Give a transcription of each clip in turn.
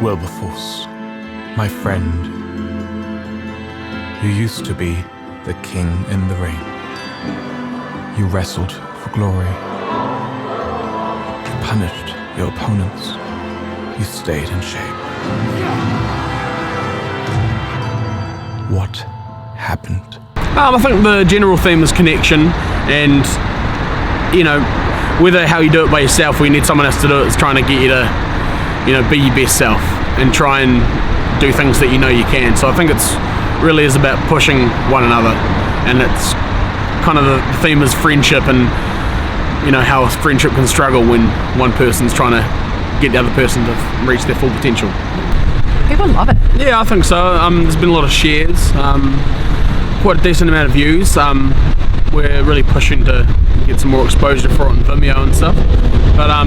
Wilbur Force, my friend. You used to be the king in the ring. You wrestled for glory. You punished your opponents. You stayed in shape. What happened? I think the general theme is connection, and whether how you do it by yourself or you need someone else to do it, is trying to get you to be your best self and try and do things that you can. So I think it's really is about pushing one another, and it's kind of the theme is friendship, and how a friendship can struggle when one person's trying to get the other person to reach their full potential. People love it. Yeah, I think so. There's been a lot of shares, quite a decent amount of views. We're really pushing to get some more exposure for it on Vimeo and stuff, but a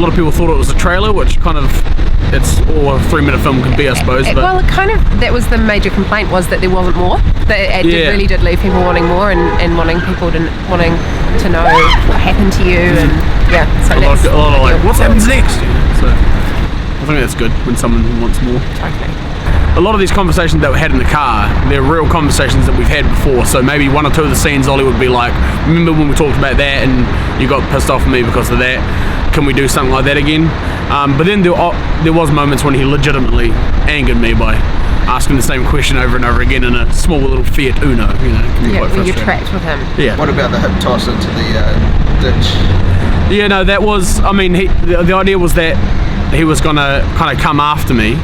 lot of people thought it was a trailer, which kind of, it's all a 3-minute film can be, I suppose. Well, that was the major complaint, was that there wasn't more. That it really did leave people wanting more, and wanting people to know what happened to you, and so a lot of like, what happens next? So I think that's good when someone wants more. Totally. A lot of these conversations that we had in the car, they're real conversations that we've had before. So maybe 1 or 2 of the scenes, Ollie would be like, remember when we talked about that and you got pissed off at me because of that? Can we do something like that again? But then there was moments when he legitimately angered me by asking the same question over and over again in a small little Fiat Uno. When you're trapped with him. Yeah. What about the hip toss into the ditch? Yeah, no, that was, the idea was that he was gonna kind of come after me,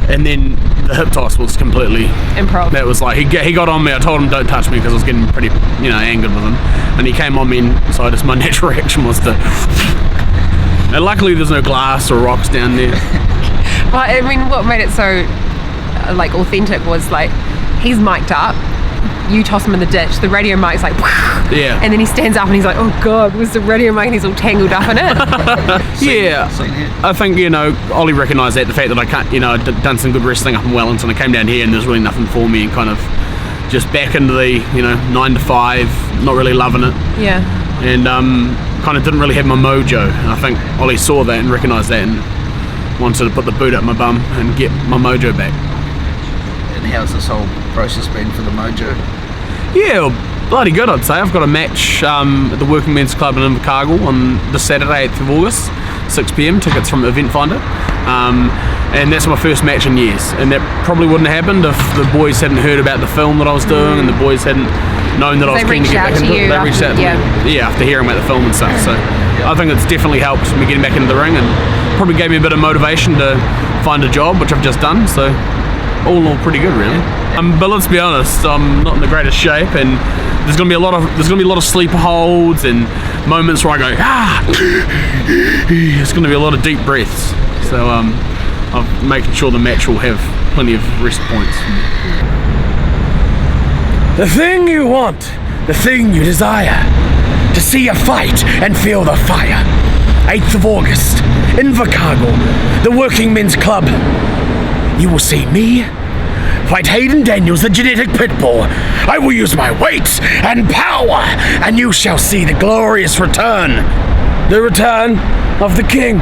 and then the hip toss was completely improv. That was like, he got on me. I told him don't touch me because I was getting pretty angered with him, and he came on me, and so my natural reaction was to and luckily there's no glass or rocks down there. Well, what made it so authentic was he's mic'd up, you toss him in the ditch, the radio mic's like yeah, and then he stands up and he's like, oh god, where's the radio mic, and he's all tangled up in it. I think Ollie recognised that, the fact that I can't, I'd done some good wrestling up in Wellington. I came down here and there's really nothing for me, and kind of just back into the 9 to 5, not really loving it, and kind of didn't really have my mojo, and I think Ollie saw that and recognised that and wanted to put the boot up my bum and get my mojo back. And how's this whole process been for the mojo? Yeah, well, bloody good, I'd say. I've got a match at the Working Men's Club in Otago on this Saturday, 8th of August, 6 p.m, tickets from Event Finder, and that's my first match in years, and that probably wouldn't have happened if the boys hadn't heard about the film that I was doing, and the boys hadn't known that I was keen to get back into it. They reached out to me after hearing about the film and stuff, so I think it's definitely helped me getting back into the ring, and probably gave me a bit of motivation to find a job, which I've just done, so all in all pretty good, really. But let's be honest, I'm not in the greatest shape, and there's gonna be a lot of sleeper holds and moments where I go it's gonna be a lot of deep breaths, so I'm making sure the match will have plenty of rest points. The thing you want, the thing you desire, to see a fight and feel the fire. 8th of August, in Otago, the Working Men's Club. You will see me fight Hayden Daniels, the genetic pit bull. I will use my weight and power, and you shall see the glorious return. The return of the king.